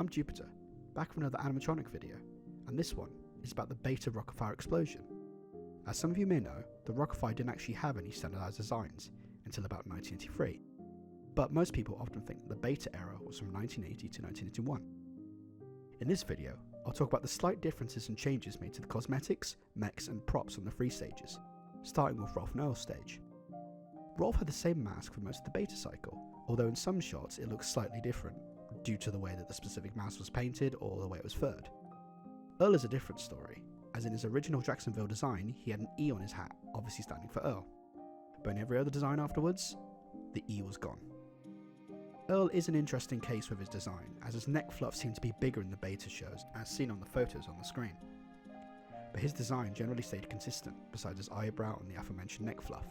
I'm Jupiter, back with another animatronic video, and this one is about the Beta Rock-afire explosion. As some of you may know, the Rock-afire didn't actually have any standardized designs until about 1983, but most people often think that the Beta era was from 1980 to 1981. In this video, I'll talk about the slight differences and changes made to the cosmetics, mechs and props on the 3 stages, starting with Rolfe and Earl's stage. Rolfe had the same mask for most of the Beta cycle, although in some shots it looks slightly different, due to the way that the specific mask was painted or the way it was furred. Earl is a different story, as in his original Jacksonville design he had an E on his hat, obviously standing for Earl, but in every other design afterwards, the E was gone. Earl is an interesting case with his design, as his neck fluff seemed to be bigger in the Beta shows, as seen on the photos on the screen. But his design generally stayed consistent, besides his eyebrow and the aforementioned neck fluff.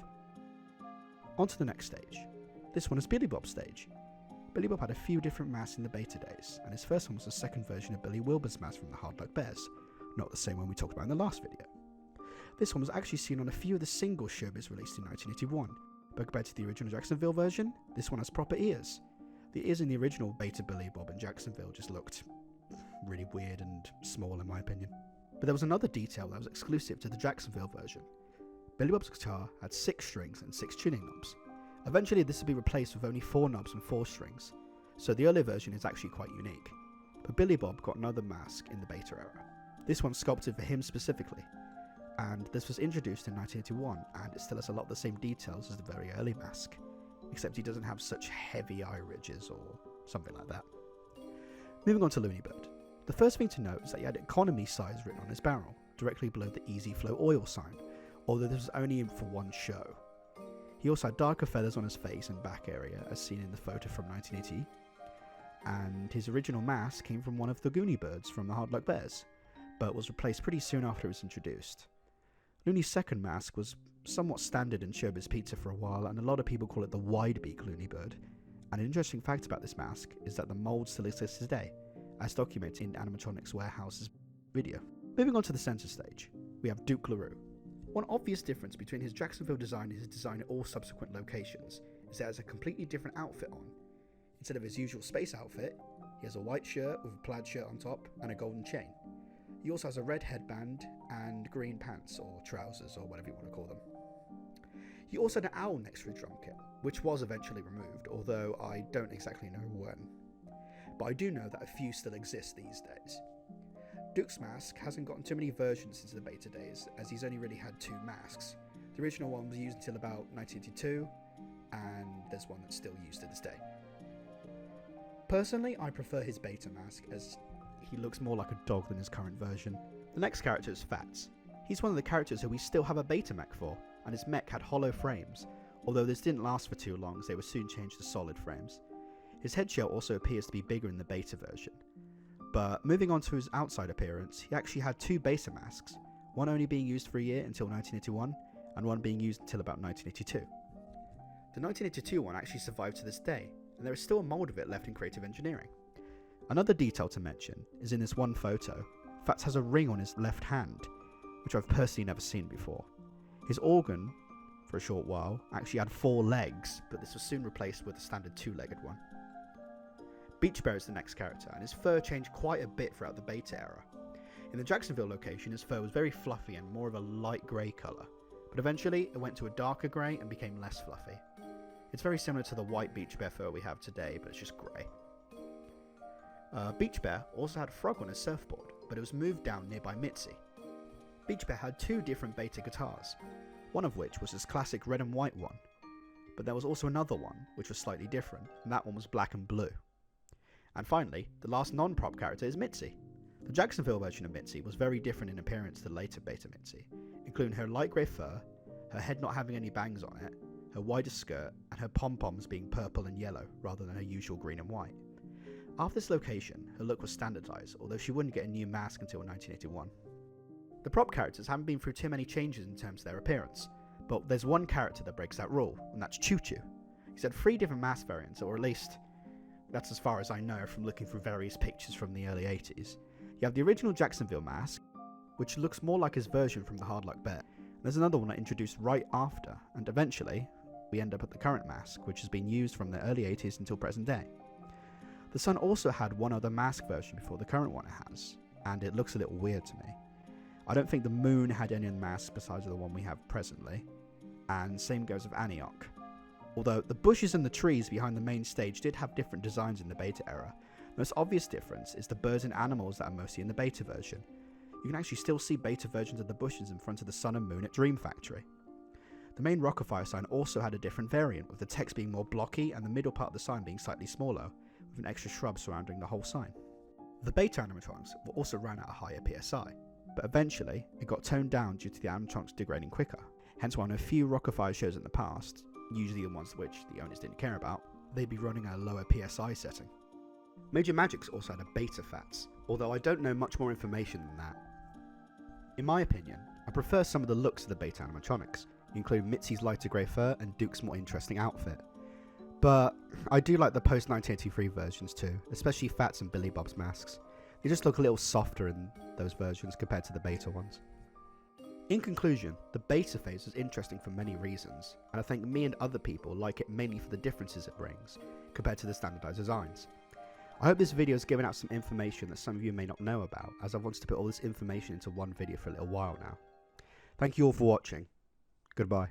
On to the next stage. This one is Billy Bob's stage. Billy Bob had a few different masks in the Beta days, and his first one was the second version of Billy Wilbur's mask from the Hard Luck Bears, not the same one we talked about in the last video. This one was actually seen on a few of the single showbiz released in 1981, but compared to the original Jacksonville version, this one has proper ears. The ears in the original Beta Billy Bob in Jacksonville just looked really weird and small in my opinion. But there was another detail that was exclusive to the Jacksonville version. Billy Bob's guitar had 6 strings and 6 tuning knobs. Eventually this would be replaced with only 4 knobs and 4 strings, so the earlier version is actually quite unique. But Billy Bob got another mask in the Beta era. This one sculpted for him specifically, and this was introduced in 1981 and it still has a lot of the same details as the very early mask, except he doesn't have such heavy eye ridges or something like that. Moving on to Looney Bird. The first thing to note is that he had economy size written on his barrel, directly below the Easy Flow oil sign, although this was only for one show. He also had darker feathers on his face and back area, as seen in the photo from 1980, and his original mask came from one of the Looney Birds from the Hard Luck Bears, but was replaced pretty soon after it was introduced. Looney's second mask was somewhat standard in showbiz pizza for a while, and a lot of people call it the wide beak Looney Bird. And an interesting fact about this mask is that the mould still exists today, as documented in Animatronics Warehouse's video. Moving on to the center stage, we have Duke LaRue. One obvious difference between his Jacksonville design and his design at all subsequent locations is that he has a completely different outfit on. Instead of his usual space outfit, he has a white shirt with a plaid shirt on top and a golden chain. He also has a red headband and green pants or trousers or whatever you want to call them. He also had an owl next to his drum kit, which was eventually removed, although I don't exactly know when. But I do know that a few still exist these days. Duke's mask hasn't gotten too many versions since the Beta days, as he's only really had 2 masks. The original one was used until about 1982, and there's one that's still used to this day. Personally, I prefer his Beta mask, as he looks more like a dog than his current version. The next character is Fatz. He's one of the characters who we still have a Beta mech for, and his mech had hollow frames, although this didn't last for too long as they were soon changed to solid frames. His head shell also appears to be bigger in the Beta version. But moving on to his outside appearance, he actually had 2 Beta masks, one only being used for a year until 1981, and one being used until about 1982. The 1982 one actually survived to this day, and there is still a mould of it left in creative engineering. Another detail to mention is in this one photo, Fatz has a ring on his left hand, which I've personally never seen before. His organ, for a short while, actually had 4 legs, but this was soon replaced with a standard 2-legged one. Beach Bear is the next character, and his fur changed quite a bit throughout the Beta era. In the Jacksonville location, his fur was very fluffy and more of a light grey colour, but eventually it went to a darker grey and became less fluffy. It's very similar to the white Beach Bear fur we have today, but it's just grey. Beach Bear also had a frog on his surfboard, but it was moved down nearby Mitzi. Beach Bear had 2 different Beta guitars, one of which was his classic red and white one, but there was also another one which was slightly different, and that one was black and blue. And finally, the last non-prop character is Mitzi. The Jacksonville version of Mitzi was very different in appearance to the later Beta Mitzi, including her light grey fur, her head not having any bangs on it, her wider skirt, and her pom-poms being purple and yellow rather than her usual green and white. After this location, her look was standardised, although she wouldn't get a new mask until 1981. The prop characters haven't been through too many changes in terms of their appearance, but there's one character that breaks that rule, and that's Choo Choo. He's had 3 different mask variants, or at least that's as far as I know from looking through various pictures from the early 80s. You have the original Jacksonville mask, which looks more like his version from the Hard Luck Bear. There's another one that introduced right after, and eventually we end up at the current mask, which has been used from the early 80s until present day. The Sun also had one other mask version before the current one it has, and it looks a little weird to me. I don't think the Moon had any masks besides the one we have presently, and same goes with Antioch. Although the bushes and the trees behind the main stage did have different designs in the beta era, the most obvious difference is the birds and animals that are mostly in the beta version. You can actually still see beta versions of the bushes in front of the Sun and Moon at Dream Factory. The main Rock-afire sign also had a different variant, with the text being more blocky and the middle part of the sign being slightly smaller, with an extra shrub surrounding the whole sign. The beta animatronics were also ran at a higher PSI, but eventually it got toned down due to the animatronics degrading quicker. Hence why on a few Rock-afire shows in the past, usually the ones which the owners didn't care about, they'd be running at a lower PSI setting. Major Magic's also had a beta Fatz, although I don't know much more information than that. In my opinion, I prefer some of the looks of the beta animatronics, including Mitzi's lighter grey fur and Duke's more interesting outfit. But I do like the post-1983 versions too, especially Fatz and Billy Bob's masks. They just look a little softer in those versions compared to the beta ones. In conclusion, the beta phase is interesting for many reasons, and I think me and other people like it mainly for the differences it brings, compared to the standardized designs. I hope this video has given out some information that some of you may not know about, as I've wanted to put all this information into one video for a little while now. Thank you all for watching. Goodbye.